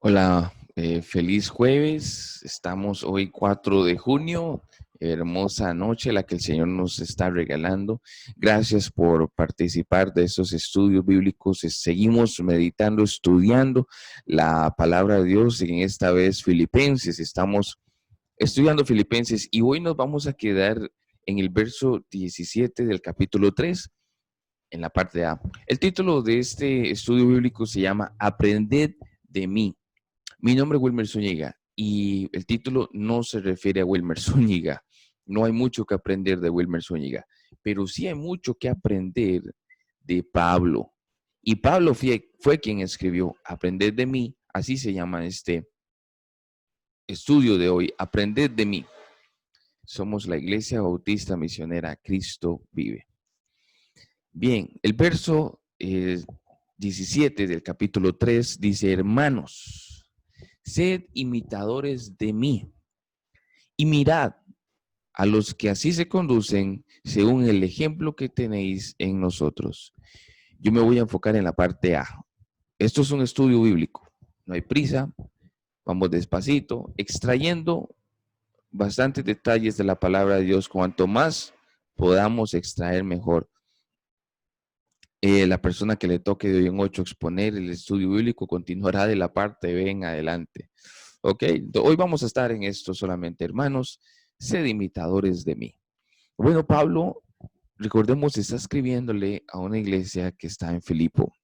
Hola, feliz jueves. Estamos hoy 4 de junio. Hermosa noche la que el Señor nos está regalando. Gracias por participar de estos estudios bíblicos. Seguimos meditando, estudiando la palabra de Dios. En esta vez Filipenses. Estamos estudiando Filipenses y hoy nos vamos a quedar en el verso 17 del capítulo 3, en la parte A. El título de este estudio bíblico se llama Aprended de mí. Mi nombre es Wilmer Zúñiga y el título no se refiere a Wilmer Zúñiga. No hay mucho que aprender de Wilmer Zúñiga, pero sí hay mucho que aprender de Pablo. Y Pablo fue quien escribió Aprended de mí, así se llama este estudio de hoy, Aprended de mí. Somos la Iglesia Bautista Misionera Cristo Vive. Bien, el verso 17 del capítulo 3 dice, hermanos, sed imitadores de mí y mirad a los que así se conducen según el ejemplo que tenéis en nosotros. Yo me voy a enfocar en la parte A. Esto es un estudio bíblico. No hay prisa, vamos despacito, extrayendo bastantes detalles de la palabra de Dios. Cuanto más podamos extraer, mejor. La persona que le toque de hoy en 8 exponer el estudio bíblico continuará de la parte B en adelante. Ok, hoy vamos a estar en esto solamente, hermanos, sed imitadores de mí. Bueno, Pablo, recordemos, está escribiéndole a una iglesia que está en Filipo.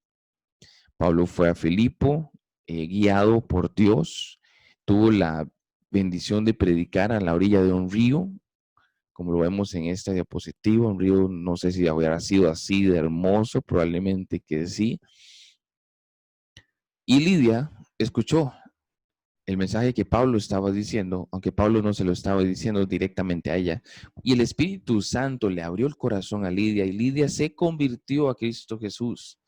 Pablo fue a Filipo, guiado por Dios, tuvo la bendición de predicar a la orilla de un río, como lo vemos en esta diapositiva, un río, no sé si hubiera sido así de hermoso, probablemente que sí. Y Lidia escuchó el mensaje que Pablo estaba diciendo, aunque Pablo no se lo estaba diciendo directamente a ella. Y el Espíritu Santo le abrió el corazón a Lidia y Lidia se convirtió a Cristo Jesús.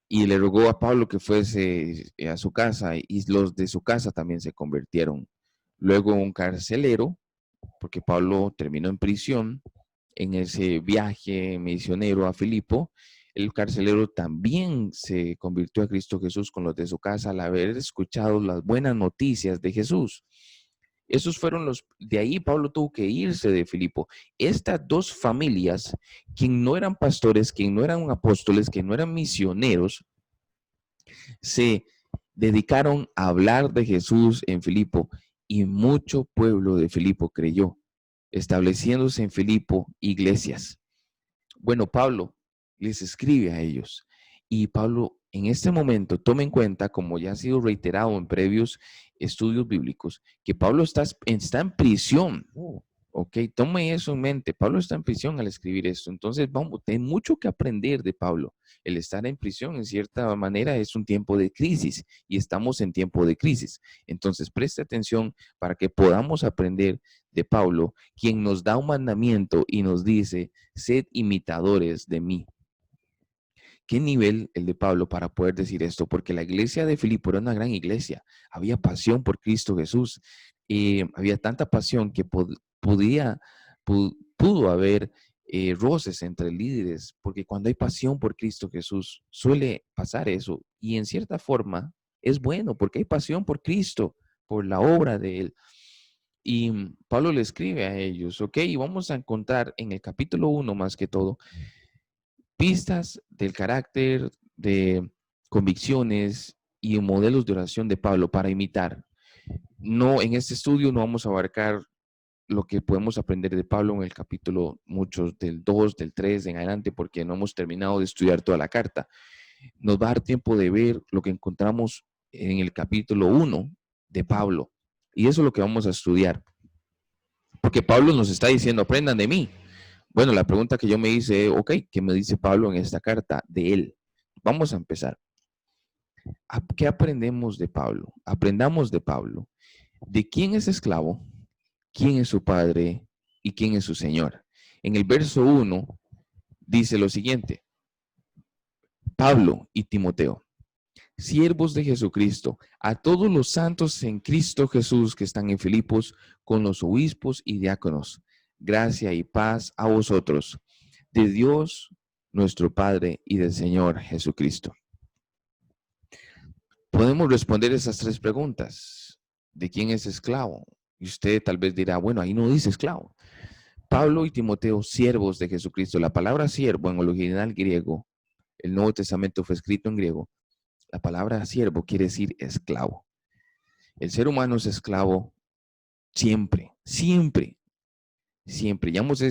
Y le rogó a Pablo que fuese a su casa y los de su casa también se convirtieron. Luego un carcelero, porque Pablo terminó en prisión en ese viaje misionero a Filipo, el carcelero también se convirtió a Cristo Jesús con los de su casa al haber escuchado las buenas noticias de Jesús. Esos fueron de ahí Pablo tuvo que irse de Filipo. Estas dos familias, quien no eran pastores, quien no eran apóstoles, quien no eran misioneros, se dedicaron a hablar de Jesús en Filipo y mucho pueblo de Filipo creyó, estableciéndose en Filipo iglesias. Bueno, Pablo les escribe a ellos y Pablo en este momento toma en cuenta, como ya ha sido reiterado en previos estudios bíblicos, que Pablo está en prisión. Ok, tome eso en mente. Pablo está en prisión al escribir esto. Entonces, vamos, hay mucho que aprender de Pablo. El estar en prisión, en cierta manera, es un tiempo de crisis y estamos en tiempo de crisis. Entonces, preste atención para que podamos aprender de Pablo, quien nos da un mandamiento y nos dice, sed imitadores de mí. ¿Qué nivel el de Pablo para poder decir esto? Porque la iglesia de Filipo era una gran iglesia. Había pasión por Cristo Jesús. Había tanta pasión que pudo haber roces entre líderes, porque cuando hay pasión por Cristo Jesús, suele pasar eso. Y en cierta forma es bueno, porque hay pasión por Cristo, por la obra de Él. Y Pablo le escribe a ellos, ok, y vamos a encontrar en el capítulo 1 más que todo, pistas del carácter, de convicciones y modelos de oración de Pablo para imitar. No, en este estudio no vamos a abarcar lo que podemos aprender de Pablo en el capítulo muchos del 2, del 3 en adelante, porque no hemos terminado de estudiar toda la carta. Nos va a dar tiempo de ver lo que encontramos en el capítulo 1 de Pablo. Y eso es lo que vamos a estudiar. Porque Pablo nos está diciendo, aprendan de mí. Bueno, la pregunta que yo me hice, ok, ¿qué me dice Pablo en esta carta de él? Vamos a empezar. ¿Qué aprendemos de Pablo? Aprendamos de Pablo. ¿De quién es esclavo? ¿Quién es su padre? ¿Y quién es su señor? En el verso 1 dice lo siguiente. Pablo y Timoteo, siervos de Jesucristo, a todos los santos en Cristo Jesús que están en Filipos, con los obispos y diáconos. Gracia y paz a vosotros, de Dios nuestro Padre y del Señor Jesucristo. Podemos responder esas tres preguntas. ¿De quién es esclavo? Y usted tal vez dirá, bueno, ahí no dice esclavo. Pablo y Timoteo, siervos de Jesucristo. La palabra siervo en el original griego, el Nuevo Testamento fue escrito en griego. La palabra siervo quiere decir esclavo. El ser humano es esclavo siempre, siempre, siempre. Ya hemos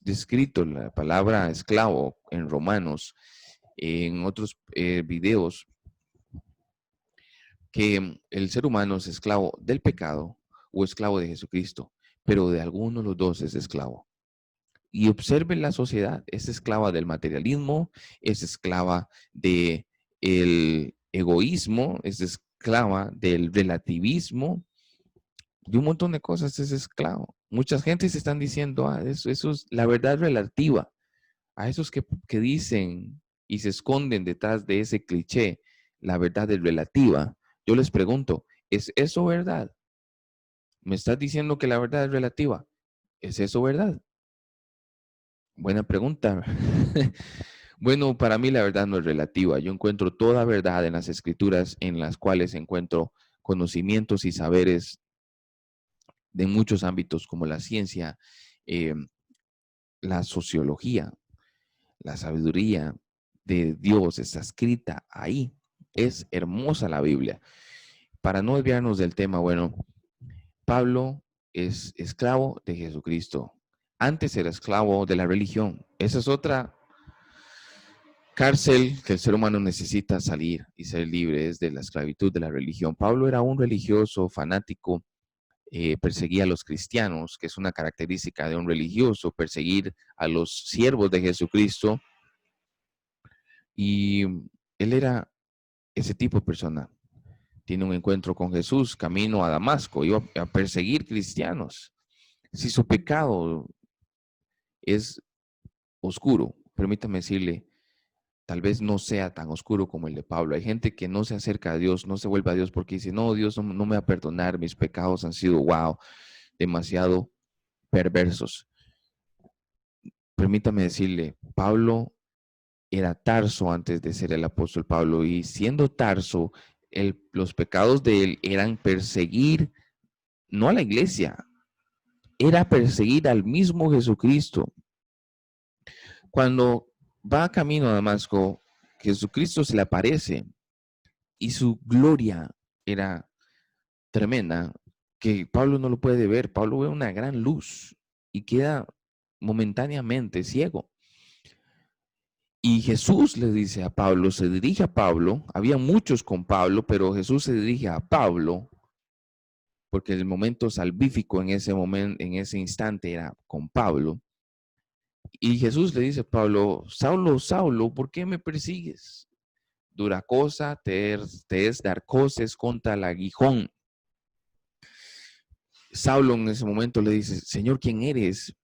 descrito la palabra esclavo en Romanos, en otros videos, que el ser humano es esclavo del pecado o esclavo de Jesucristo, pero de alguno de los dos es esclavo. Y observen la sociedad, es esclava del materialismo, es esclava del egoísmo, es esclava del relativismo, de un montón de cosas es esclavo. Muchas gentes están diciendo, eso es la verdad relativa. A esos que dicen y se esconden detrás de ese cliché, la verdad es relativa. Yo les pregunto, ¿es eso verdad? ¿Me estás diciendo que la verdad es relativa? ¿Es eso verdad? Buena pregunta. Bueno, para mí la verdad no es relativa. Yo encuentro toda verdad en las escrituras en las cuales encuentro conocimientos y saberes de muchos ámbitos como la ciencia, eh, la sociología, la sabiduría de Dios está escrita ahí. Es hermosa la Biblia. Para no desviarnos del tema, bueno, Pablo es esclavo de Jesucristo. Antes era esclavo de la religión. Esa es otra cárcel que el ser humano necesita salir y ser libre, es de la esclavitud de la religión. Pablo era un religioso fanático, perseguía a los cristianos, que es una característica de un religioso, perseguir a los siervos de Jesucristo. Y él era ese tipo de persona. Tiene un encuentro con Jesús, camino a Damasco, iba a perseguir cristianos. Si su pecado es oscuro, permítame decirle, tal vez no sea tan oscuro como el de Pablo. Hay gente que no se acerca a Dios, no se vuelve a Dios porque dice, no, Dios no me va a perdonar, mis pecados han sido, wow, demasiado perversos. Permítame decirle, Pablo era Tarso antes de ser el apóstol Pablo, y siendo Tarso, los pecados de él eran perseguir, no a la iglesia, era perseguir al mismo Jesucristo. Cuando va camino a Damasco, Jesucristo se le aparece y su gloria era tremenda, que Pablo no lo puede ver. Pablo ve una gran luz y queda momentáneamente ciego. Y Jesús le dice a Pablo, se dirige a Pablo, había muchos con Pablo, pero Jesús se dirige a Pablo, porque el momento salvífico en ese momento, en ese instante era con Pablo. Y Jesús le dice a Pablo, Saulo, Saulo, ¿por qué me persigues? Dura cosa te es dar coces contra el aguijón. Saulo en ese momento le dice, Señor, ¿quién eres?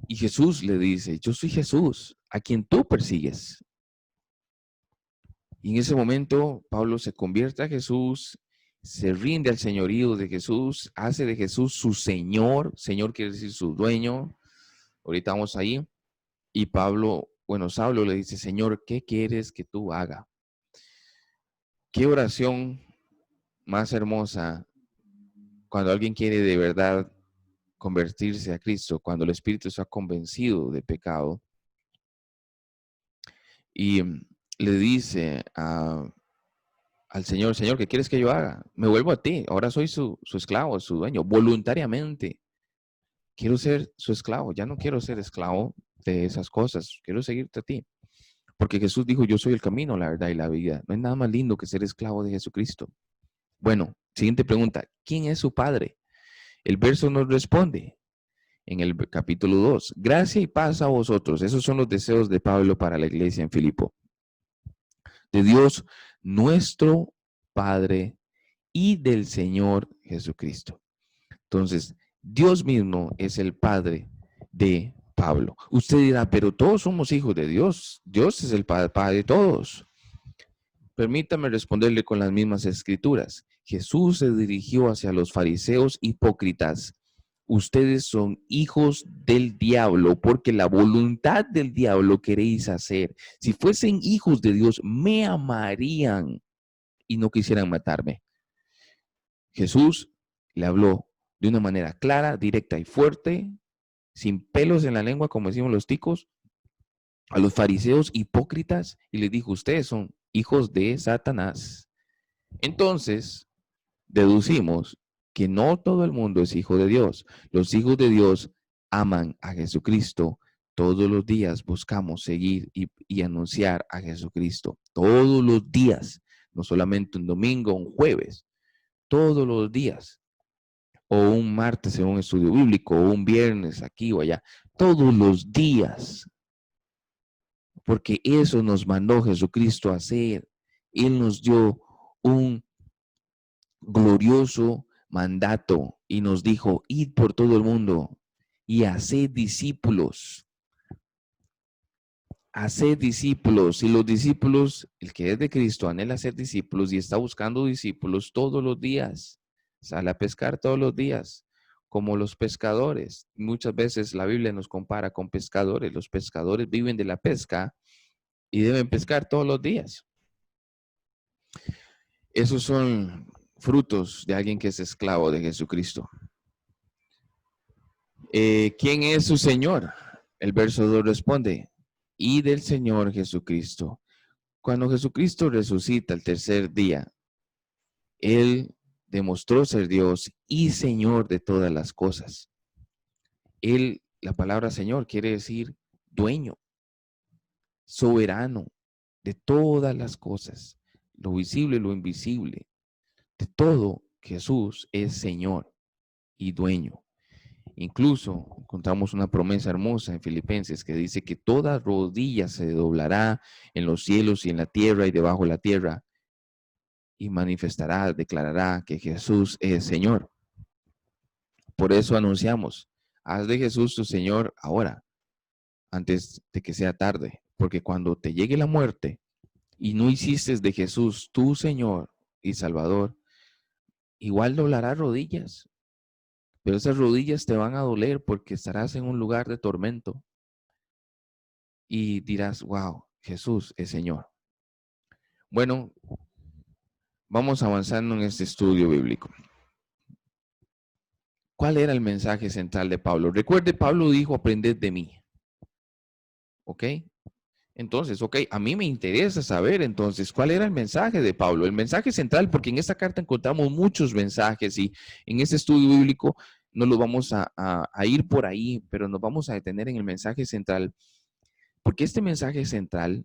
Y Jesús le dice, yo soy Jesús, a quien tú persigues. Y en ese momento Pablo se convierte a Jesús, se rinde al señorío de Jesús, hace de Jesús su Señor. Señor quiere decir su dueño. Ahorita vamos ahí. Y Pablo, bueno, Saulo le dice, Señor, ¿qué quieres que tú haga? Qué oración más hermosa cuando alguien quiere de verdad convertirse a Cristo, cuando el Espíritu está convencido de pecado y le dice al Señor, Señor, ¿qué quieres que yo haga? Me vuelvo a ti, ahora soy su esclavo, su dueño, voluntariamente. Quiero ser su esclavo, ya no quiero ser esclavo de esas cosas, quiero seguirte a ti. Porque Jesús dijo, yo soy el camino, la verdad y la vida. No hay nada más lindo que ser esclavo de Jesucristo. Bueno, siguiente pregunta, ¿quién es su padre? El verso nos responde en el capítulo 2. Gracia y paz a vosotros. Esos son los deseos de Pablo para la iglesia en Filipo. De Dios nuestro Padre y del Señor Jesucristo. Entonces, Dios mismo es el Padre de Pablo. Usted dirá, pero todos somos hijos de Dios. Dios es el Padre de todos. Permítame responderle con las mismas escrituras. Jesús se dirigió hacia los fariseos hipócritas. Ustedes son hijos del diablo, porque la voluntad del diablo queréis hacer. Si fuesen hijos de Dios, me amarían, y no quisieran matarme. Jesús le habló de una manera clara, directa y fuerte, sin pelos en la lengua, como decimos los ticos, a los fariseos hipócritas y les dijo, ustedes son hijos de Satanás. Entonces, deducimos que no todo el mundo es hijo de Dios. Los hijos de Dios aman a Jesucristo. Todos los días buscamos seguir y anunciar a Jesucristo. Todos los días, no solamente un domingo, un jueves, todos los días. O un martes en un estudio bíblico, o un viernes aquí o allá. Todos los días. Porque eso nos mandó Jesucristo a hacer. Él nos dio un glorioso mandato y nos dijo, id por todo el mundo y haced discípulos. Haced discípulos. Y los discípulos, el que es de Cristo, anhela ser discípulos y está buscando discípulos todos los días. Sale a pescar todos los días, como los pescadores. Muchas veces la Biblia nos compara con pescadores. Los pescadores viven de la pesca y deben pescar todos los días. Esos son frutos de alguien que es esclavo de Jesucristo. ¿Quién es su Señor? El verso 2 responde, y del Señor Jesucristo. Cuando Jesucristo resucita el tercer día, Él demostró ser Dios y Señor de todas las cosas. Él, la palabra Señor quiere decir dueño, soberano de todas las cosas, lo visible y lo invisible. De todo, Jesús es Señor y dueño. Incluso encontramos una promesa hermosa en Filipenses que dice que toda rodilla se doblará en los cielos y en la tierra y debajo de la tierra y manifestará, declarará que Jesús es Señor. Por eso anunciamos, haz de Jesús tu Señor ahora, antes de que sea tarde, porque cuando te llegue la muerte y no hiciste de Jesús tu Señor y Salvador, igual doblarás rodillas. Pero esas rodillas te van a doler porque estarás en un lugar de tormento y dirás, wow, Jesús es Señor. Bueno, vamos avanzando en este estudio bíblico. ¿Cuál era el mensaje central de Pablo? Recuerde, Pablo dijo, aprended de mí. ¿Ok? Entonces, a mí me interesa saber entonces cuál era el mensaje de Pablo, el mensaje central, porque en esta carta encontramos muchos mensajes y en este estudio bíblico no lo vamos a ir por ahí, pero nos vamos a detener en el mensaje central, porque este mensaje central,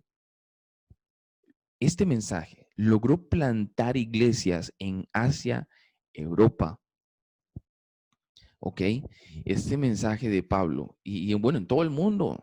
este mensaje logró plantar iglesias en Asia, Europa. ¿Ok? Este mensaje de Pablo, y bueno, en todo el mundo,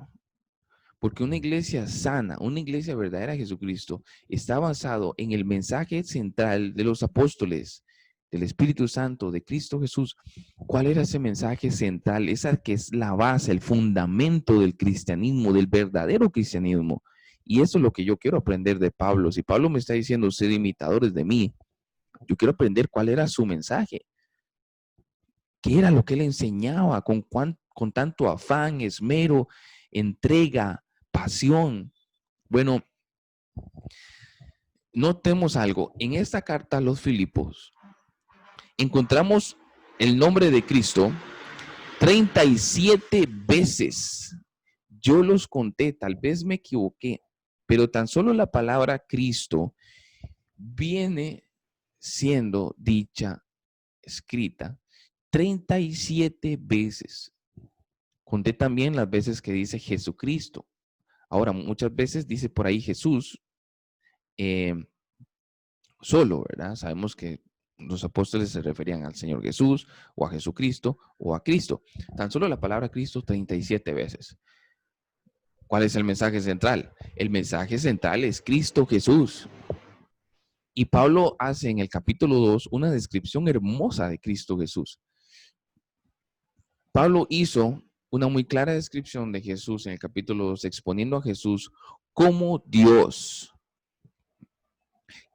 porque una iglesia sana, una iglesia verdadera de Jesucristo, está basado en el mensaje central de los apóstoles, del Espíritu Santo, de Cristo Jesús. ¿Cuál era ese mensaje central? Esa que es la base, el fundamento del cristianismo, del verdadero cristianismo. Y eso es lo que yo quiero aprender de Pablo. Si Pablo me está diciendo, sed imitadores de mí, yo quiero aprender cuál era su mensaje. ¿Qué era lo que él enseñaba con tanto afán, esmero, entrega, pasión? Bueno, notemos algo. En esta carta a los Filipos encontramos el nombre de Cristo 37 veces. Yo los conté, tal vez me equivoqué, pero tan solo la palabra Cristo viene siendo dicha, escrita, 37 veces. Conté también las veces que dice Jesucristo. Ahora, muchas veces dice por ahí Jesús solo, ¿verdad? Sabemos que los apóstoles se referían al Señor Jesús o a Jesucristo o a Cristo. Tan solo la palabra Cristo 37 veces. ¿Cuál es el mensaje central? El mensaje central es Cristo Jesús. Y Pablo hace en el capítulo 2 una descripción hermosa de Cristo Jesús. Pablo hizo una muy clara descripción de Jesús en el capítulo 2, exponiendo a Jesús como Dios,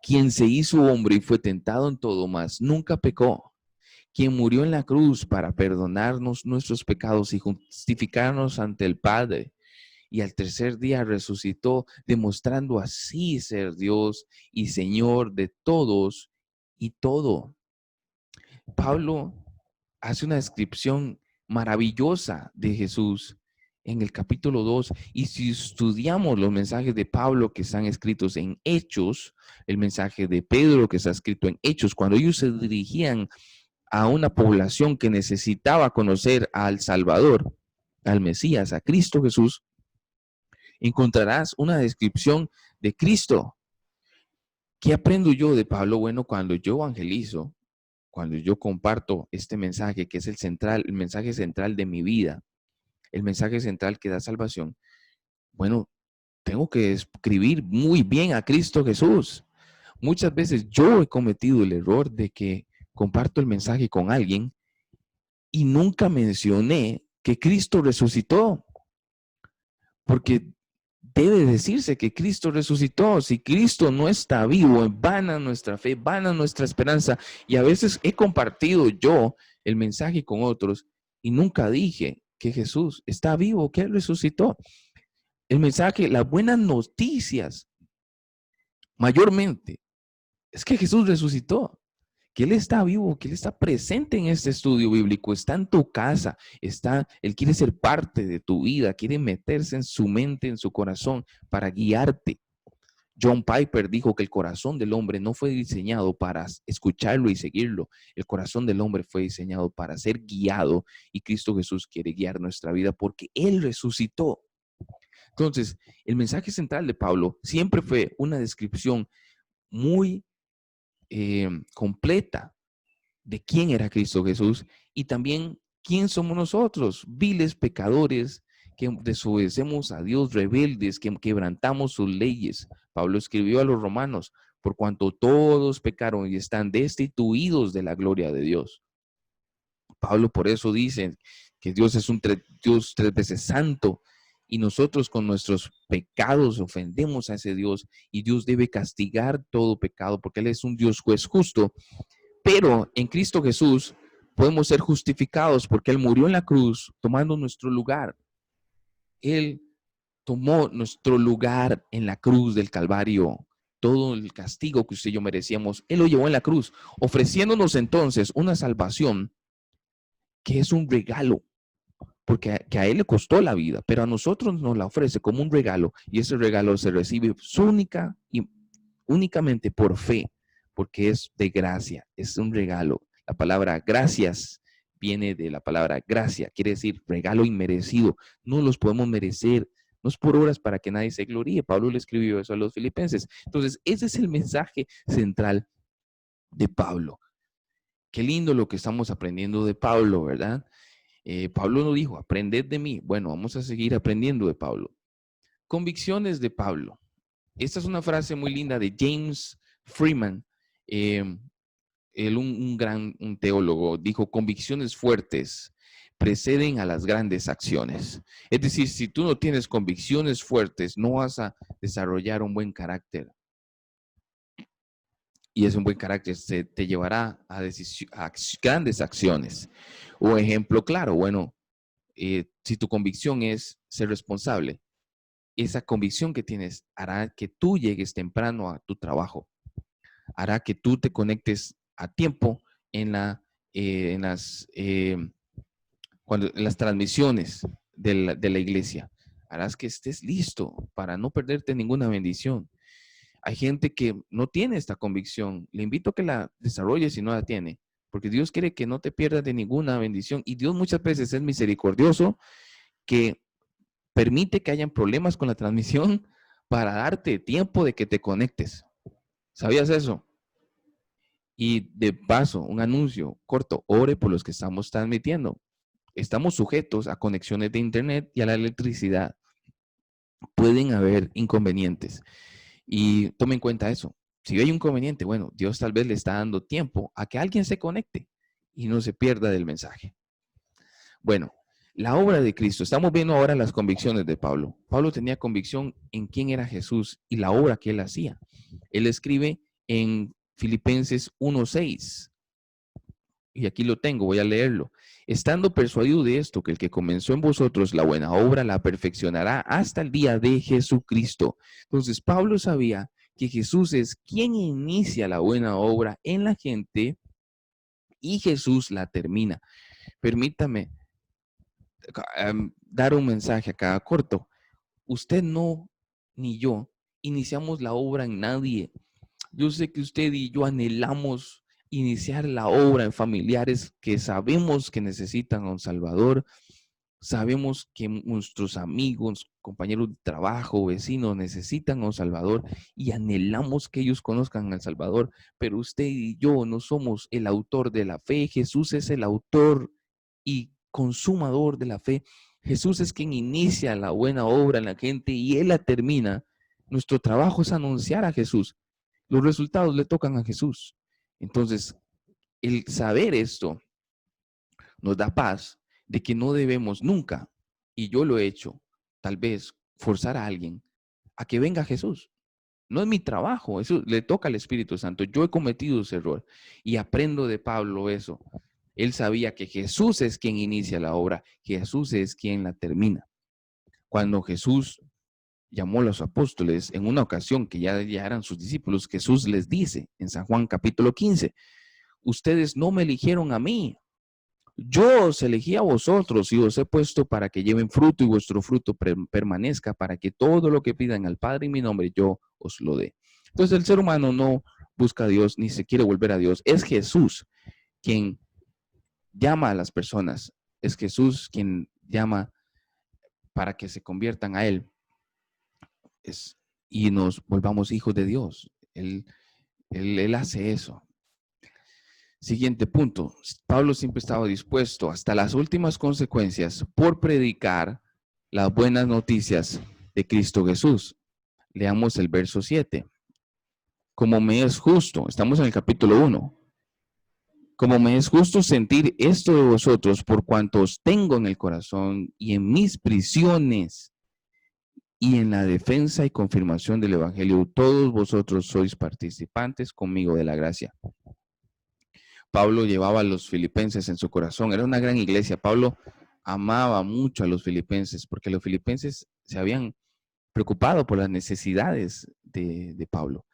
quien se hizo hombre y fue tentado en todo, mas nunca pecó, quien murió en la cruz para perdonarnos nuestros pecados y justificarnos ante el Padre, y al tercer día resucitó, demostrando así ser Dios y Señor de todos y todo. Pablo hace una descripción maravillosa de Jesús en el capítulo 2. Y si estudiamos los mensajes de Pablo que están escritos en Hechos, el mensaje de Pedro que está escrito en Hechos, cuando ellos se dirigían a una población que necesitaba conocer al Salvador, al Mesías, a Cristo Jesús, encontrarás una descripción de Cristo. ¿Qué aprendo yo de Pablo? Bueno, cuando yo evangelizo, cuando yo comparto este mensaje que es el mensaje central de mi vida, el mensaje central que da salvación, bueno, tengo que escribir muy bien a Cristo Jesús. Muchas veces yo he cometido el error de que comparto el mensaje con alguien y nunca mencioné que Cristo resucitó, porque debe decirse que Cristo resucitó. Si Cristo no está vivo, en vana nuestra fe, vana nuestra esperanza. Y a veces he compartido yo el mensaje con otros y nunca dije que Jesús está vivo, que Él resucitó. El mensaje, las buenas noticias, mayormente, es que Jesús resucitó, que Él está vivo, que Él está presente en este estudio bíblico, está en tu casa, Él quiere ser parte de tu vida, quiere meterse en su mente, en su corazón, para guiarte. John Piper dijo que el corazón del hombre no fue diseñado para escucharlo y seguirlo. El corazón del hombre fue diseñado para ser guiado, y Cristo Jesús quiere guiar nuestra vida porque Él resucitó. Entonces, el mensaje central de Pablo siempre fue una descripción muy completa de quién era Cristo Jesús y también quién somos nosotros, viles pecadores que desobedecemos a Dios, rebeldes, que quebrantamos sus leyes. Pablo escribió a los romanos, por cuanto todos pecaron y están destituidos de la gloria de Dios. Pablo por eso dice que Dios es un Dios tres veces santo, y nosotros con nuestros pecados ofendemos a ese Dios, y Dios debe castigar todo pecado porque Él es un Dios juez justo. Pero en Cristo Jesús podemos ser justificados porque Él murió en la cruz tomando nuestro lugar. Él tomó nuestro lugar en la cruz del Calvario. Todo el castigo que usted y yo merecíamos, Él lo llevó en la cruz, ofreciéndonos entonces una salvación que es un regalo, porque a Él le costó la vida, pero a nosotros nos la ofrece como un regalo, y ese regalo se recibe única y únicamente por fe, porque es de gracia, es un regalo. La palabra gracias viene de la palabra gracia, quiere decir regalo inmerecido. No los podemos merecer, no es por obras para que nadie se gloríe. Pablo le escribió eso a los filipenses. Entonces, ese es el mensaje central de Pablo. Qué lindo lo que estamos aprendiendo de Pablo, ¿verdad? Pablo no dijo, aprended de mí. Bueno, vamos a seguir aprendiendo de Pablo. Convicciones de Pablo. Esta es una frase muy linda de James Freeman, él un gran teólogo, dijo: convicciones fuertes preceden a las grandes acciones. Es decir, si tú no tienes convicciones fuertes, no vas a desarrollar un buen carácter. Y ese buen carácter te llevará a grandes acciones. Un ejemplo claro, bueno, si tu convicción es ser responsable, esa convicción que tienes hará que tú llegues temprano a tu trabajo, hará que tú te conectes a tiempo en, en las transmisiones de la iglesia. Harás que estés listo para no perderte ninguna bendición. Hay gente que no tiene esta convicción. Le invito a que la desarrolle si no la tiene, porque Dios quiere que no te pierdas de ninguna bendición. Y Dios muchas veces es misericordioso, que permite que hayan problemas con la transmisión para darte tiempo de que te conectes. ¿Sabías eso? Y de paso, un anuncio corto: ore por los que estamos transmitiendo. Estamos sujetos a conexiones de internet y a la electricidad. Pueden haber inconvenientes y tome en cuenta eso. Si hay un inconveniente, bueno, Dios tal vez le está dando tiempo a que alguien se conecte y no se pierda del mensaje. Bueno, la obra de Cristo. Estamos viendo ahora las convicciones de Pablo. Pablo tenía convicción en quién era Jesús y la obra que él hacía. Él escribe en Filipenses 1:6. y aquí lo tengo, voy a leerlo. Estando persuadido de esto, que el que comenzó en vosotros la buena obra la perfeccionará hasta el día de Jesucristo. Entonces, Pablo sabía que Jesús es quien inicia la buena obra en la gente y Jesús la termina. Permítame dar un mensaje acá corto. Usted no, ni yo, iniciamos la obra en nadie. Yo sé que usted y yo anhelamos iniciar la obra en familiares que sabemos que necesitan a un Salvador. Sabemos que nuestros amigos, compañeros de trabajo, vecinos necesitan a un Salvador y anhelamos que ellos conozcan al Salvador, pero usted y yo no somos el autor de la fe. Jesús es el autor y consumador de la fe. Jesús es quien inicia la buena obra en la gente y Él la termina. Nuestro trabajo es anunciar a Jesús. Los resultados le tocan a Jesús. Entonces, el saber esto nos da paz de que no debemos nunca, y yo lo he hecho, tal vez forzar a alguien a que venga a Jesús. No es mi trabajo, eso le toca al Espíritu Santo. Yo he cometido ese error y aprendo de Pablo eso. Él sabía que Jesús es quien inicia la obra, Jesús es quien la termina. Cuando Jesús llamó a los apóstoles en una ocasión que ya eran sus discípulos, Jesús les dice en San Juan capítulo 15, ustedes no me eligieron a mí, yo os elegí a vosotros y os he puesto para que lleven fruto y vuestro fruto permanezca, para que todo lo que pidan al Padre en mi nombre yo os lo dé. Entonces el ser humano no busca a Dios ni se quiere volver a Dios. Es Jesús quien llama a las personas. Es Jesús quien llama para que se conviertan a Él y nos volvamos hijos de Dios. Él hace eso. Siguiente punto. Pablo siempre estaba dispuesto hasta las últimas consecuencias por predicar las buenas noticias de Cristo Jesús. Leamos el verso 7. Como me es justo, estamos en el capítulo 1. Como me es justo sentir esto de vosotros por cuanto os tengo en el corazón y en mis prisiones y en la defensa y confirmación del Evangelio, todos vosotros sois participantes conmigo de la gracia. Pablo llevaba a los filipenses en su corazón. Era una gran iglesia. Pablo amaba mucho a los filipenses porque los filipenses se habían preocupado por las necesidades de Pablo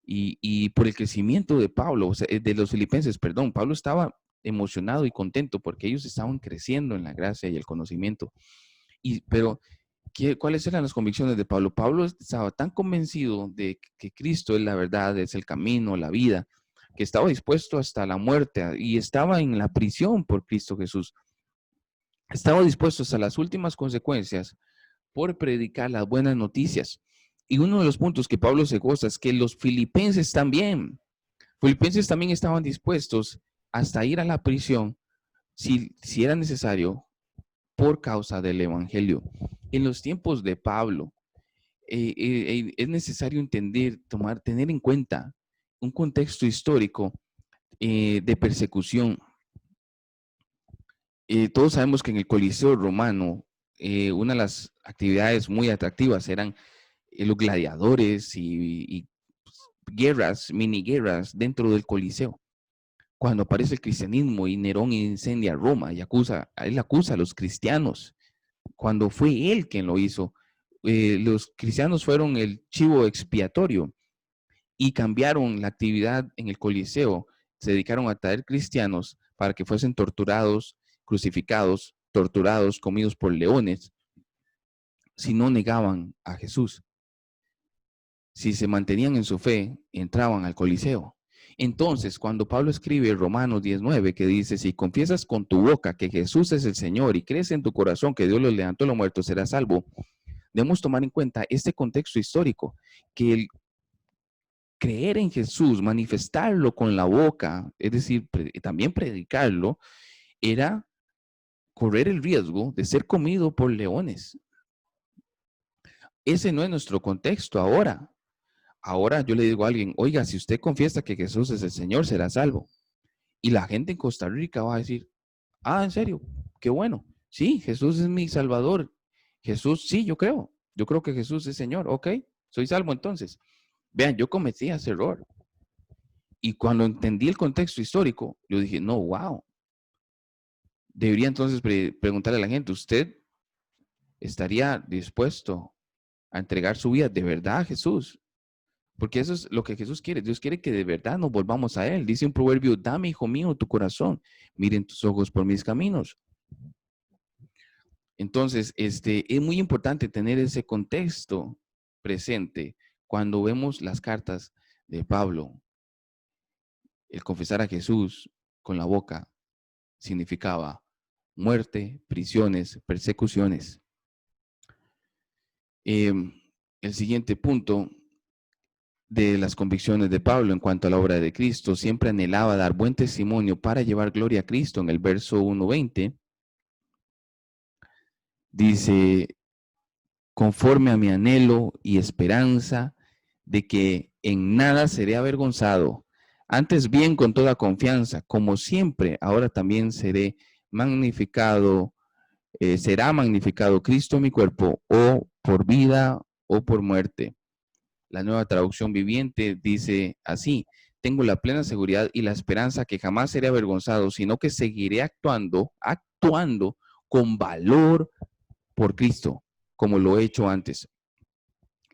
y por el crecimiento de Pablo, o sea, de los filipenses, perdón. Pablo estaba emocionado y contento porque ellos estaban creciendo en la gracia y el conocimiento. Pero, ¿cuáles eran las convicciones de Pablo? Pablo estaba tan convencido de que Cristo es la verdad, es el camino, la vida, que estaba dispuesto hasta la muerte y estaba en la prisión por Cristo Jesús. Estaba dispuesto hasta las últimas consecuencias por predicar las buenas noticias. Y uno de los puntos que Pablo se goza es que los filipenses también estaban dispuestos hasta ir a la prisión si era necesario por causa del evangelio. En los tiempos de Pablo, es necesario entender, tener en cuenta un contexto histórico de persecución. Todos sabemos que en el Coliseo romano, una de las actividades muy atractivas eran los gladiadores y guerras, mini guerras dentro del Coliseo. Cuando aparece el cristianismo y Nerón incendia Roma y él acusa a los cristianos, cuando fue él quien lo hizo. Los cristianos fueron el chivo expiatorio y cambiaron la actividad en el Coliseo. Se dedicaron a traer cristianos para que fuesen torturados, crucificados, torturados, comidos por leones, si no negaban a Jesús. Si se mantenían en su fe, entraban al Coliseo. Entonces, cuando Pablo escribe Romanos 19, que dice, si confiesas con tu boca que Jesús es el Señor y crees en tu corazón que Dios los levantó de los muertos, serás salvo, debemos tomar en cuenta este contexto histórico, que el creer en Jesús, manifestarlo con la boca, es decir, también predicarlo, era correr el riesgo de ser comido por leones. Ese no es nuestro contexto ahora. Ahora yo le digo a alguien, oiga, si usted confiesa que Jesús es el Señor, será salvo. Y la gente en Costa Rica va a decir, ah, ¿en serio? Qué bueno. Sí, Jesús es mi Salvador. Jesús, sí, yo creo. Yo creo que Jesús es Señor. Ok, soy salvo entonces. Vean, yo cometí ese error. Y cuando entendí el contexto histórico, yo dije, no, wow. Debería entonces preguntarle a la gente, ¿usted estaría dispuesto a entregar su vida de verdad a Jesús? Porque eso es lo que Jesús quiere. Dios quiere que de verdad nos volvamos a Él. Dice un proverbio, dame, hijo mío, tu corazón. Miren tus ojos por mis caminos. Entonces, es muy importante tener ese contexto presente cuando vemos las cartas de Pablo. El confesar a Jesús con la boca significaba muerte, prisiones, persecuciones. El siguiente punto de las convicciones de Pablo en cuanto a la obra de Cristo, siempre anhelaba dar buen testimonio para llevar gloria a Cristo. En el verso 1:20 dice, conforme a mi anhelo y esperanza de que en nada seré avergonzado, antes bien con toda confianza, como siempre, ahora también será magnificado Cristo mi cuerpo, o por vida o por muerte. La Nueva Traducción Viviente dice así: tengo la plena seguridad y la esperanza que jamás seré avergonzado, sino que seguiré actuando con valor por Cristo, como lo he hecho antes.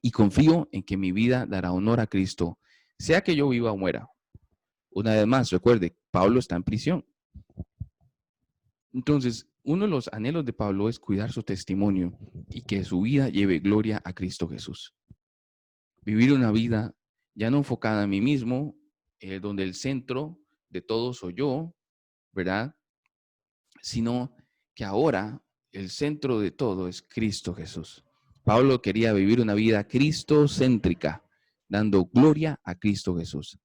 Y confío en que mi vida dará honor a Cristo, sea que yo viva o muera. Una vez más, recuerde, Pablo está en prisión. Entonces, uno de los anhelos de Pablo es cuidar su testimonio y que su vida lleve gloria a Cristo Jesús. Vivir una vida ya no enfocada en mí mismo, donde el centro de todo soy yo, ¿verdad? Sino que ahora el centro de todo es Cristo Jesús. Pablo quería vivir una vida cristocéntrica, dando gloria a Cristo Jesús.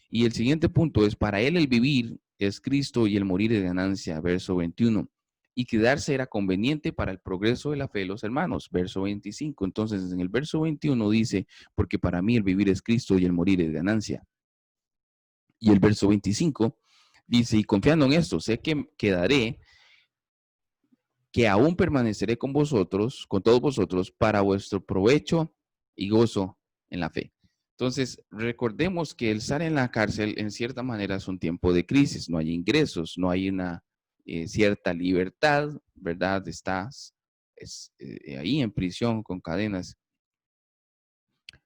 Y el siguiente punto es, para él el vivir es Cristo y el morir es ganancia, verso 21. Y quedarse era conveniente para el progreso de la fe de los hermanos, verso 25. Entonces, en el verso 21 dice, porque para mí el vivir es Cristo y el morir es ganancia. Y el verso 25 dice, y confiando en esto, sé que quedaré, que aún permaneceré con vosotros, con todos vosotros, para vuestro provecho y gozo en la fe. Entonces, recordemos que el estar en la cárcel, en cierta manera, es un tiempo de crisis. No hay ingresos, no hay una cierta libertad, ¿verdad? Estás ahí en prisión con cadenas.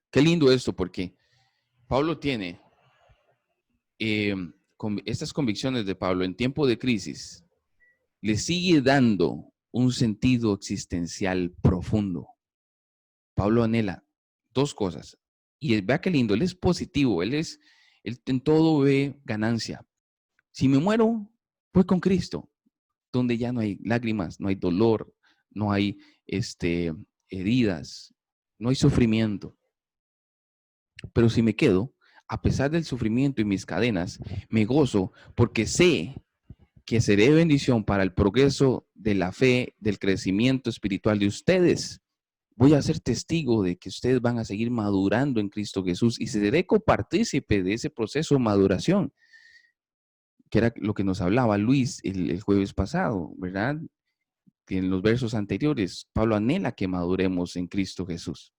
Qué lindo esto, porque Pablo tiene estas convicciones de Pablo en tiempo de crisis, le sigue dando un sentido existencial profundo. Pablo anhela dos cosas. Y vea qué lindo, él es positivo, él en todo ve ganancia. Si me muero, pues con Cristo, donde ya no hay lágrimas, no hay dolor, no hay heridas, no hay sufrimiento. Pero si me quedo, a pesar del sufrimiento y mis cadenas, me gozo porque sé que seré bendición para el progreso de la fe, del crecimiento espiritual de ustedes. Voy a ser testigo de que ustedes van a seguir madurando en Cristo Jesús y seré copartícipe de ese proceso de maduración, que era lo que nos hablaba Luis el jueves pasado, ¿verdad? Que en los versos anteriores, Pablo anhela que maduremos en Cristo Jesús.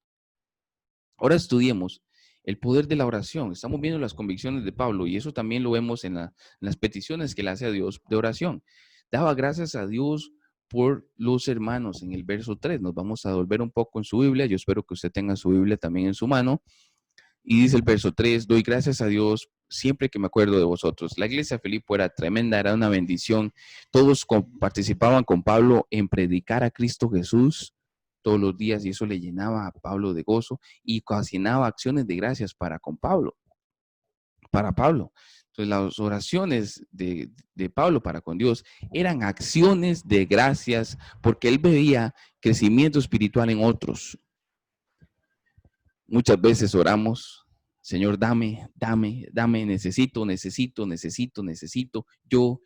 Ahora estudiemos el poder de la oración. Estamos viendo las convicciones de Pablo y eso también lo vemos en las peticiones que le hace a Dios de oración. Daba gracias a Dios por los hermanos en el verso 3. Nos vamos a volver un poco en su Biblia. Yo espero que usted tenga su Biblia también en su mano. Y dice el verso 3, doy gracias a Dios siempre que me acuerdo de vosotros. La iglesia de Filipo era tremenda, era una bendición. Todos participaban con Pablo en predicar a Cristo Jesús todos los días y eso le llenaba a Pablo de gozo y ocasionaba acciones de gracias para Pablo. Entonces las oraciones de Pablo para con Dios eran acciones de gracias porque él veía crecimiento espiritual en otros. Muchas veces oramos, Señor, dame, necesito, yo.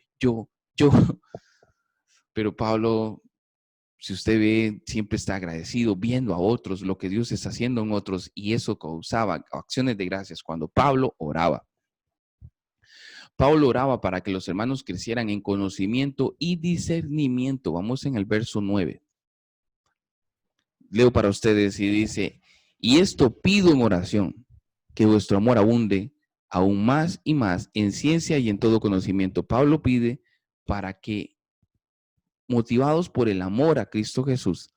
Pero Pablo, si usted ve, siempre está agradecido viendo a otros lo que Dios está haciendo en otros y eso causaba acciones de gracias cuando Pablo oraba. Pablo oraba para que los hermanos crecieran en conocimiento y discernimiento. Vamos en el verso 9. Leo para ustedes y dice, y esto pido en oración, que vuestro amor abunde aún más y más en ciencia y en todo conocimiento. Pablo pide para que, motivados por el amor a Cristo Jesús,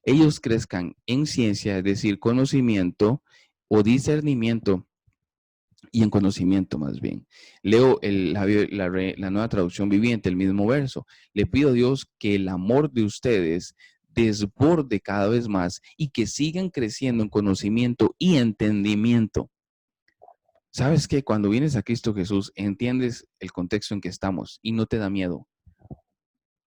ellos crezcan en ciencia, es decir, conocimiento o discernimiento, y en conocimiento más bien. Leo la nueva traducción viviente, el mismo verso. Le pido a Dios que el amor de ustedes desborde cada vez más y que sigan creciendo en conocimiento y entendimiento. ¿Sabes qué? Cuando vienes a Cristo Jesús, entiendes el contexto en que estamos y no te da miedo.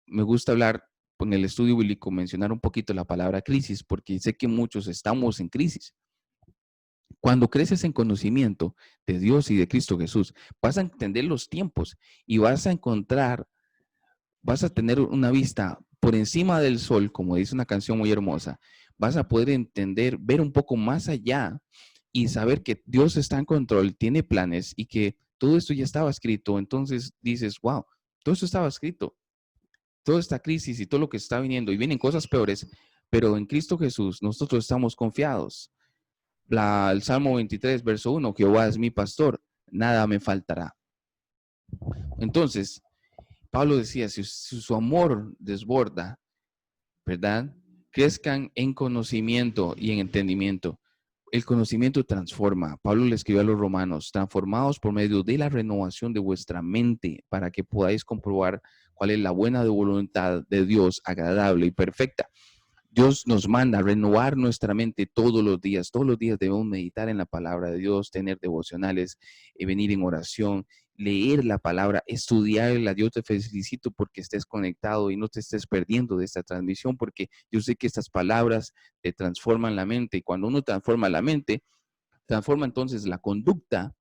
Me gusta hablar en el estudio bíblico, mencionar un poquito la palabra crisis, porque sé que muchos estamos en crisis. Cuando creces en conocimiento de Dios y de Cristo Jesús, vas a entender los tiempos y vas a encontrar, vas a tener una vista por encima del sol, como dice una canción muy hermosa. Vas a poder entender, ver un poco más allá y saber que Dios está en control, tiene planes y que todo esto ya estaba escrito. Entonces dices, wow, todo esto estaba escrito. Toda esta crisis y todo lo que está viniendo, y vienen cosas peores, pero en Cristo Jesús nosotros estamos confiados. El Salmo 23, verso 1, Jehová es mi pastor, nada me faltará. Entonces, Pablo decía, si su amor desborda, ¿verdad? Crezcan en conocimiento y en entendimiento. El conocimiento transforma. Pablo le escribió a los romanos, transformados por medio de la renovación de vuestra mente para que podáis comprobar cuál es la buena voluntad de Dios, agradable y perfecta. Dios nos manda a renovar nuestra mente todos los días. Todos los días debemos meditar en la palabra de Dios, tener devocionales, venir en oración, leer la palabra, estudiarla. Yo te felicito porque estés conectado y no te estés perdiendo de esta transmisión, porque yo sé que estas palabras te transforman la mente. Y cuando uno transforma la mente, transforma entonces la conducta.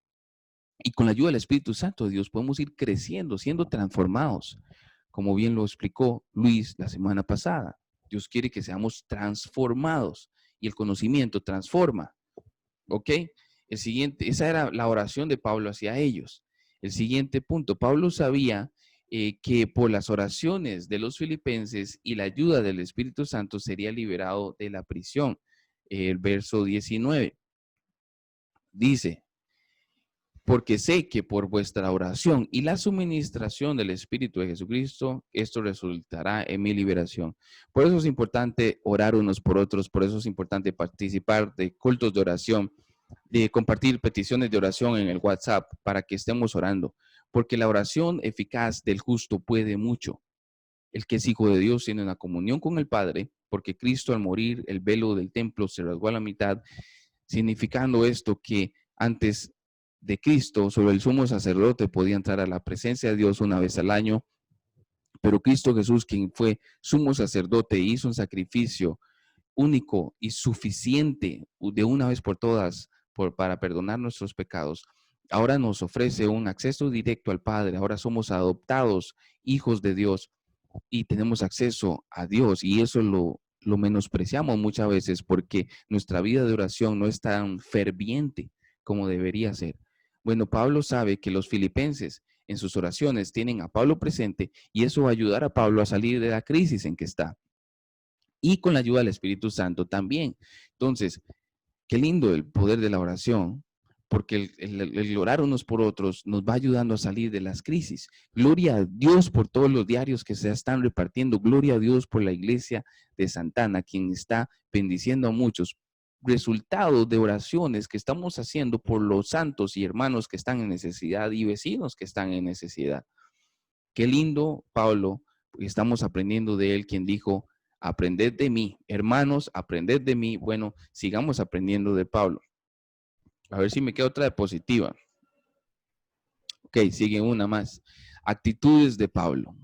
Y con la ayuda del Espíritu Santo de Dios podemos ir creciendo, siendo transformados, como bien lo explicó Luis la semana pasada. Dios quiere que seamos transformados y el conocimiento transforma. ¿Ok? El siguiente, esa era la oración de Pablo hacia ellos. El siguiente punto, Pablo sabía que por las oraciones de los filipenses y la ayuda del Espíritu Santo sería liberado de la prisión. El verso 19 dice, porque sé que por vuestra oración y la suministración del Espíritu de Jesucristo, esto resultará en mi liberación. Por eso es importante orar unos por otros, por eso es importante participar de cultos de oración, de compartir peticiones de oración en el WhatsApp para que estemos orando, porque la oración eficaz del justo puede mucho. El que es hijo de Dios tiene una comunión con el Padre, porque Cristo al morir el velo del templo se rasgó a la mitad, significando esto que antes de Cristo, solo el sumo sacerdote podía entrar a la presencia de Dios una vez al año, pero Cristo Jesús, quien fue sumo sacerdote, hizo un sacrificio único y suficiente de una vez por todas para perdonar nuestros pecados. Ahora nos ofrece un acceso directo al Padre, ahora somos adoptados hijos de Dios y tenemos acceso a Dios, y eso lo menospreciamos muchas veces porque nuestra vida de oración no es tan ferviente como debería ser. Bueno, Pablo sabe que los filipenses en sus oraciones tienen a Pablo presente y eso va a ayudar a Pablo a salir de la crisis en que está. Y con la ayuda del Espíritu Santo también. Entonces, qué lindo el poder de la oración, porque el orar unos por otros nos va ayudando a salir de las crisis. Gloria a Dios por todos los diarios que se están repartiendo. Gloria a Dios por la iglesia de Santana, quien está bendiciendo a muchos. Resultados de oraciones que estamos haciendo por los santos y hermanos que están en necesidad y vecinos que están en necesidad. Qué lindo, Pablo, estamos aprendiendo de él, quien dijo, aprended de mí, hermanos, aprended de mí. Bueno, sigamos aprendiendo de Pablo. A ver si me queda otra diapositiva. Ok, sigue una más. Actitudes de Pablo.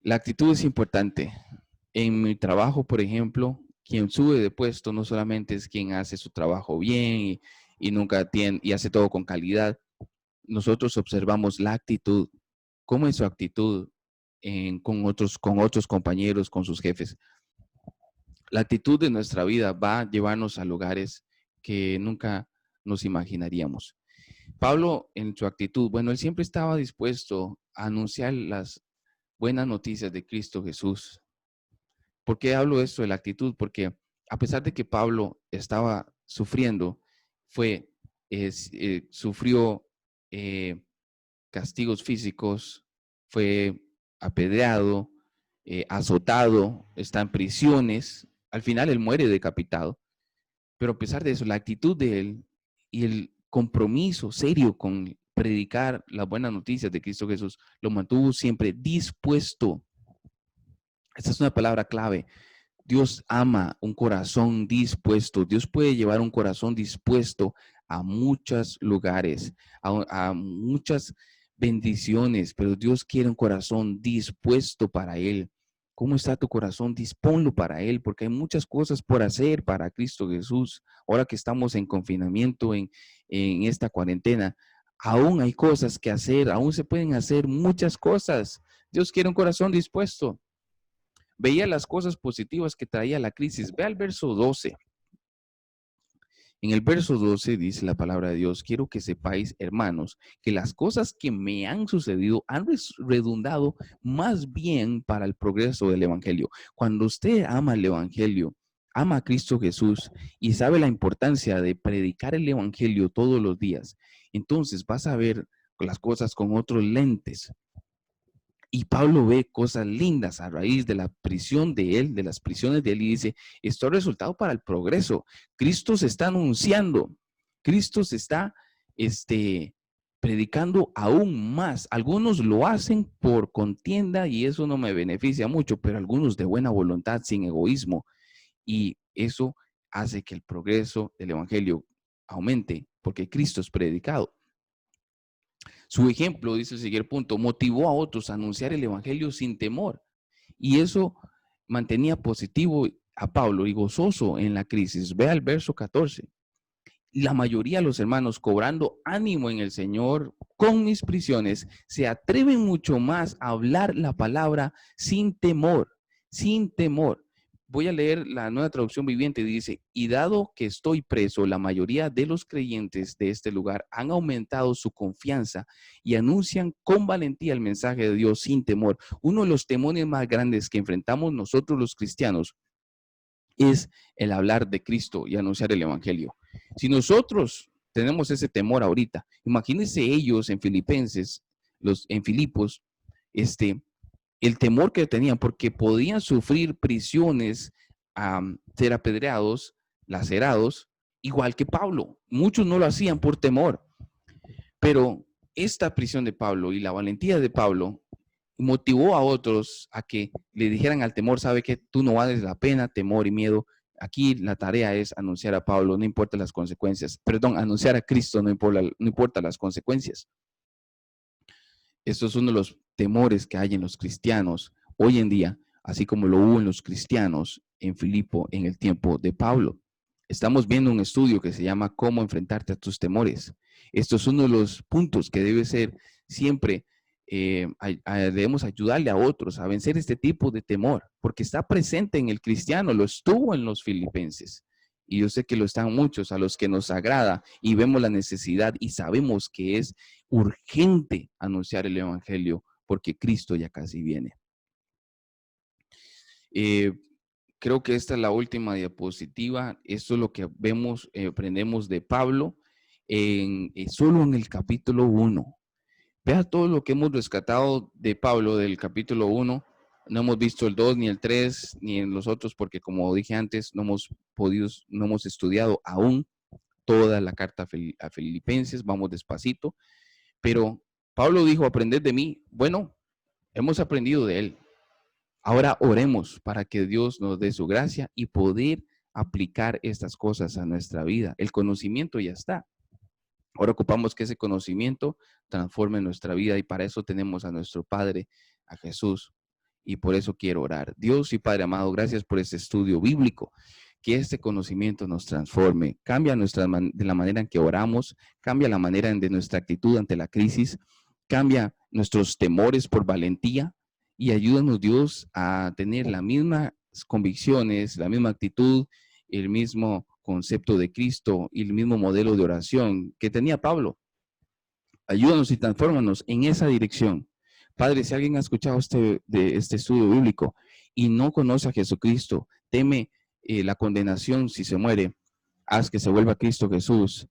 La actitud es importante. En mi trabajo, por ejemplo, quien sube de puesto no solamente es quien hace su trabajo bien y nunca tiene y hace todo con calidad. Nosotros observamos la actitud. ¿Cómo es su actitud con otros compañeros, con sus jefes? La actitud de nuestra vida va a llevarnos a lugares que nunca nos imaginaríamos. Pablo, en su actitud, bueno, él siempre estaba dispuesto a anunciar las buenas noticias de Cristo Jesús. ¿Por qué hablo esto de la actitud? Porque a pesar de que Pablo estaba sufriendo, fue sufrió castigos físicos, fue apedreado, azotado, está en prisiones. Al final él muere decapitado. Pero a pesar de eso, la actitud de él y el compromiso serio con predicar las buenas noticias de Cristo Jesús lo mantuvo siempre dispuesto. Esta es una palabra clave. Dios ama un corazón dispuesto. Dios puede llevar un corazón dispuesto a muchos lugares, a muchas bendiciones, pero Dios quiere un corazón dispuesto para Él. ¿Cómo está tu corazón? Disponlo para Él, porque hay muchas cosas por hacer para Cristo Jesús. Ahora que estamos en confinamiento, en esta cuarentena, aún hay cosas que hacer, aún se pueden hacer muchas cosas. Dios quiere un corazón dispuesto. Veía las cosas positivas que traía la crisis. Ve al verso 12. En el verso 12 dice la palabra de Dios: quiero que sepáis, hermanos, que las cosas que me han sucedido han redundado más bien para el progreso del evangelio. Cuando usted ama el evangelio, ama a Cristo Jesús y sabe la importancia de predicar el evangelio todos los días, entonces vas a ver las cosas con otros lentes. Y Pablo ve cosas lindas a raíz de la prisión de él, de las prisiones de él, y dice: esto ha resultado para el progreso. Cristo se está anunciando, Cristo se está predicando aún más. Algunos lo hacen por contienda y eso no me beneficia mucho, pero algunos de buena voluntad, sin egoísmo. Y eso hace que el progreso del evangelio aumente, porque Cristo es predicado. Su ejemplo, dice el siguiente punto, motivó a otros a anunciar el evangelio sin temor. Y eso mantenía positivo a Pablo y gozoso en la crisis. Vea el verso 14. La mayoría de los hermanos, cobrando ánimo en el Señor con mis prisiones, se atreven mucho más a hablar la palabra sin temor, sin temor. Voy a leer la Nueva Traducción Viviente. Dice: y dado que estoy preso, la mayoría de los creyentes de este lugar han aumentado su confianza y anuncian con valentía el mensaje de Dios sin temor. Uno de los temores más grandes que enfrentamos nosotros los cristianos es el hablar de Cristo y anunciar el evangelio. Si nosotros tenemos ese temor ahorita, imagínense ellos en Filipenses, en Filipos, el temor que tenían, porque podían sufrir prisiones, ser apedreados, lacerados, igual que Pablo. Muchos no lo hacían por temor, pero esta prisión de Pablo y la valentía de Pablo motivó a otros a que le dijeran al temor: sabe que tú no vales la pena, temor y miedo. Aquí la tarea es anunciar a Pablo, no importa las consecuencias. Perdón, anunciar a Cristo, no importa las consecuencias. Esto es uno de los temores que hay en los cristianos hoy en día, así como lo hubo en los cristianos en Filipo en el tiempo de Pablo. Estamos viendo un estudio que se llama ¿Cómo enfrentarte a tus temores? Esto es uno de los puntos que debe ser siempre, debemos ayudarle a otros a vencer este tipo de temor, porque está presente en el cristiano, lo estuvo en los filipenses. Y yo sé que lo están muchos a los que nos agrada y vemos la necesidad y sabemos que es urgente anunciar el evangelio porque Cristo ya casi viene. Creo que esta es la última diapositiva. Esto es lo que vemos, aprendemos de Pablo solo en el capítulo 1. Vea todo lo que hemos rescatado de Pablo del capítulo 1. No hemos visto el 2, ni el 3, ni en los otros, porque como dije antes, no hemos estudiado aún toda la carta a Filipenses. Vamos despacito. Pero Pablo dijo: aprended de mí. Bueno, hemos aprendido de él. Ahora oremos para que Dios nos dé su gracia y poder aplicar estas cosas a nuestra vida. El conocimiento ya está. Ahora ocupamos que ese conocimiento transforme nuestra vida y para eso tenemos a nuestro Padre, a Jesús. Y por eso quiero orar. Dios y Padre amado, gracias por este estudio bíblico. Que este conocimiento nos transforme, cambia de la manera en que oramos, cambia la manera de nuestra actitud ante la crisis, cambia nuestros temores por valentía y ayúdanos, Dios, a tener las mismas convicciones, la misma actitud, el mismo concepto de Cristo y el mismo modelo de oración que tenía Pablo. Ayúdanos y transfórmanos en esa dirección. Padre, si alguien ha escuchado este estudio bíblico y no conoce a Jesucristo, teme la condenación si se muere, haz que se vuelva a Cristo Jesús.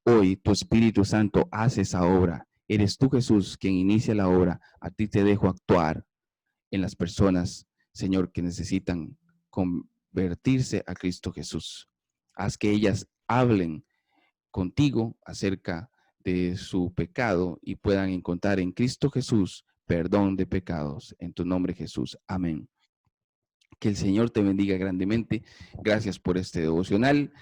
hoy tu Espíritu Santo hace esa obra. Eres tú, Jesús, quien inicia la obra. A ti te dejo actuar en las personas, Señor, que necesitan convertirse a Cristo Jesús. Haz que ellas hablen contigo acerca de su pecado y puedan encontrar en Cristo Jesús perdón de pecados. En tu nombre, Jesús. Amén. Que el Señor te bendiga grandemente. Gracias por este devocional.